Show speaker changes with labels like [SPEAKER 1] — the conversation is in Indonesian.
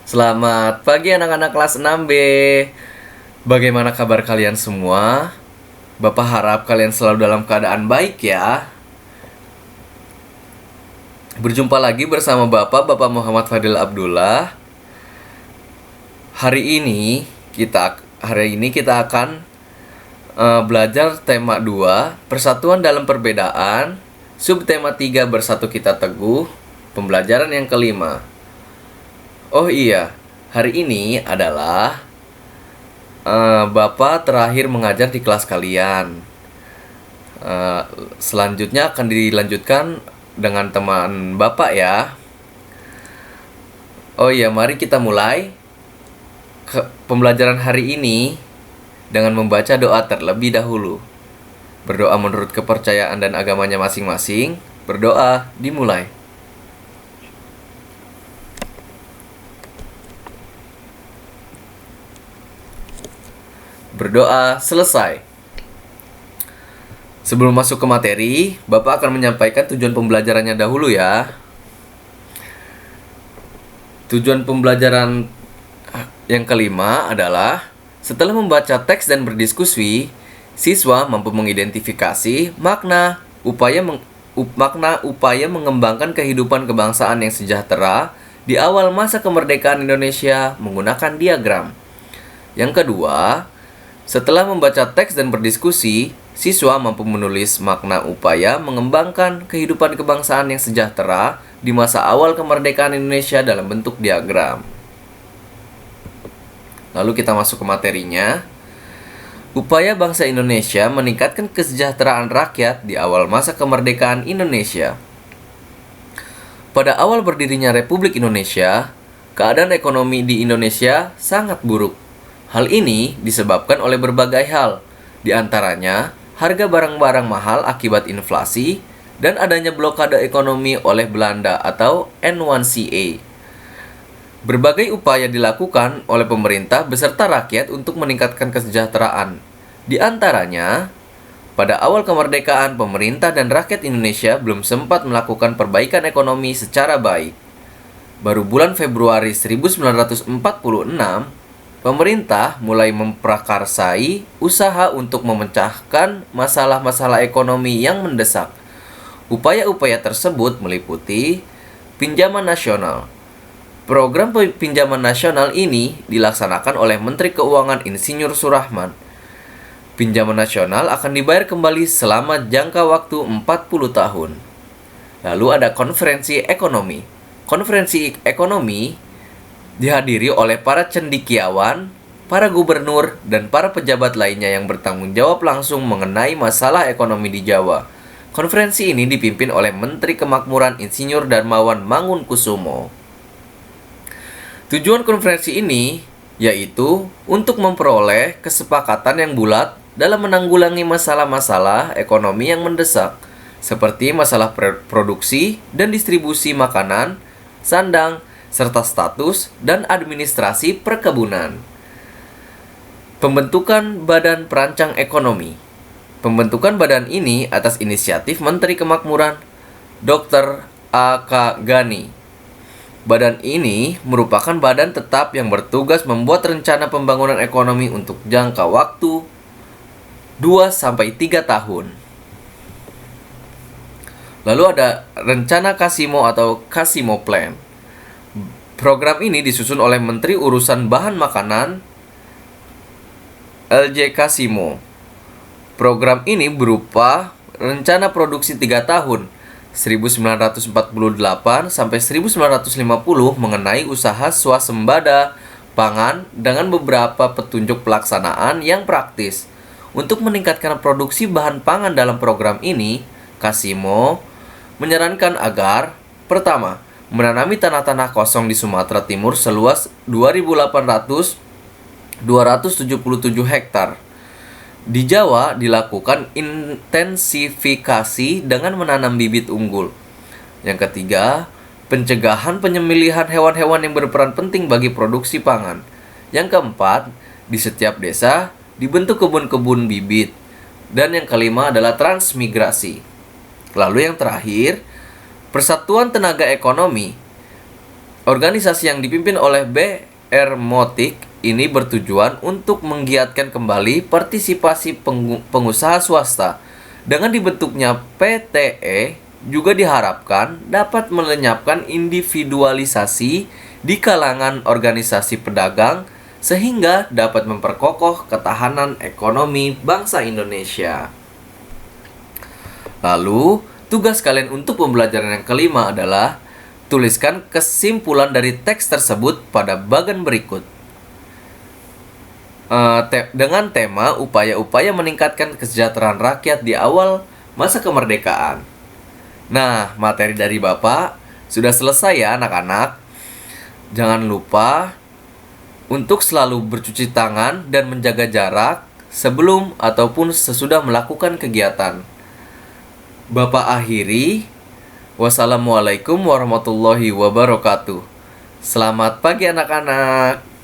[SPEAKER 1] Selamat pagi anak-anak kelas 6B. Bagaimana kabar kalian semua? Bapak harap kalian selalu dalam keadaan baik ya. Berjumpa lagi bersama Bapak Muhammad Fadil Abdullah. Hari ini kita akan belajar tema 2, Persatuan dalam Perbedaan, subtema 3, Bersatu Kita Teguh, pembelajaran yang kelima. Oh iya, hari ini adalah Bapak terakhir mengajar di kelas kalian. Selanjutnya akan dilanjutkan dengan teman Bapak ya. Oh iya, mari kita mulai pembelajaran hari ini dengan membaca doa terlebih dahulu. Berdoa menurut kepercayaan dan agamanya masing-masing. Berdoa dimulai. Berdoa selesai. Sebelum masuk ke materi, Bapak akan menyampaikan tujuan pembelajarannya dahulu ya. Tujuan pembelajaran yang kelima adalah setelah membaca teks dan berdiskusi, siswa mampu mengidentifikasi makna upaya mengembangkan kehidupan kebangsaan yang sejahtera di awal masa kemerdekaan Indonesia menggunakan diagram. Yang kedua, setelah membaca teks dan berdiskusi, siswa mampu menulis makna upaya mengembangkan kehidupan kebangsaan yang sejahtera di masa awal kemerdekaan Indonesia dalam bentuk diagram. Lalu kita masuk ke materinya. Upaya bangsa Indonesia meningkatkan kesejahteraan rakyat di awal masa kemerdekaan Indonesia. Pada awal berdirinya Republik Indonesia, keadaan ekonomi di Indonesia sangat buruk. Hal ini disebabkan oleh berbagai hal, di antaranya harga barang-barang mahal akibat inflasi dan adanya blokade ekonomi oleh Belanda atau N1CA. Berbagai upaya dilakukan oleh pemerintah beserta rakyat untuk meningkatkan kesejahteraan. Di antaranya, pada awal kemerdekaan, pemerintah dan rakyat Indonesia belum sempat melakukan perbaikan ekonomi secara baik. Baru bulan Februari 1946, pemerintah mulai memprakarsai usaha untuk memecahkan masalah-masalah ekonomi yang mendesak. Upaya-upaya tersebut meliputi pinjaman nasional. Program pinjaman nasional ini dilaksanakan oleh Menteri Keuangan Insinyur Surahman. Pinjaman nasional akan dibayar kembali selama jangka waktu 40 tahun. Lalu ada konferensi ekonomi. Konferensi ekonomi dihadiri oleh para cendekiawan, para gubernur, dan para pejabat lainnya yang bertanggung jawab langsung mengenai masalah ekonomi di Jawa. Konferensi ini dipimpin oleh Menteri Kemakmuran Insinyur Darmawan Mangunkusumo. Tujuan konferensi ini yaitu untuk memperoleh kesepakatan yang bulat dalam menanggulangi masalah-masalah ekonomi yang mendesak, seperti masalah produksi dan distribusi makanan, sandang, serta status dan administrasi perkebunan. Pembentukan Badan Perancang Ekonomi. Pembentukan badan ini atas inisiatif Menteri Kemakmuran Dr. A.K. Ghani. Badan ini merupakan badan tetap yang bertugas membuat rencana pembangunan ekonomi untuk jangka waktu 2-3 tahun. Lalu ada Rencana Kasimo atau Kasimo Plan. Program ini disusun oleh Menteri Urusan Bahan Makanan LJ Kasimo. Program ini berupa rencana produksi 3 tahun 1948 sampai 1950 mengenai usaha swasembada pangan dengan beberapa petunjuk pelaksanaan yang praktis. Untuk meningkatkan produksi bahan pangan dalam program ini, Kasimo menyarankan agar pertama, menanami tanah-tanah kosong di Sumatera Timur seluas 2.277 hektar. Di Jawa dilakukan intensifikasi dengan menanam bibit unggul. Yang ketiga, pencegahan penyembelihan hewan-hewan yang berperan penting bagi produksi pangan. Yang keempat, di setiap desa dibentuk kebun-kebun bibit. Dan yang kelima adalah transmigrasi. Lalu yang terakhir, persatuan tenaga ekonomi. Organisasi yang dipimpin oleh B.R. Motik ini bertujuan untuk menggiatkan kembali partisipasi pengusaha swasta. Dengan dibentuknya PTE juga diharapkan dapat melenyapkan individualisasi di kalangan organisasi pedagang sehingga dapat memperkokoh ketahanan ekonomi bangsa Indonesia. Lalu, tugas kalian untuk pembelajaran yang kelima adalah tuliskan kesimpulan dari teks tersebut pada bagan berikut. Dengan tema upaya-upaya meningkatkan kesejahteraan rakyat di awal masa kemerdekaan. Nah, materi dari Bapak sudah selesai ya anak-anak. Jangan lupa untuk selalu bercuci tangan dan menjaga jarak sebelum ataupun sesudah melakukan kegiatan. Bapak akhiri. Wassalamualaikum warahmatullahi wabarakatuh. Selamat pagi anak-anak.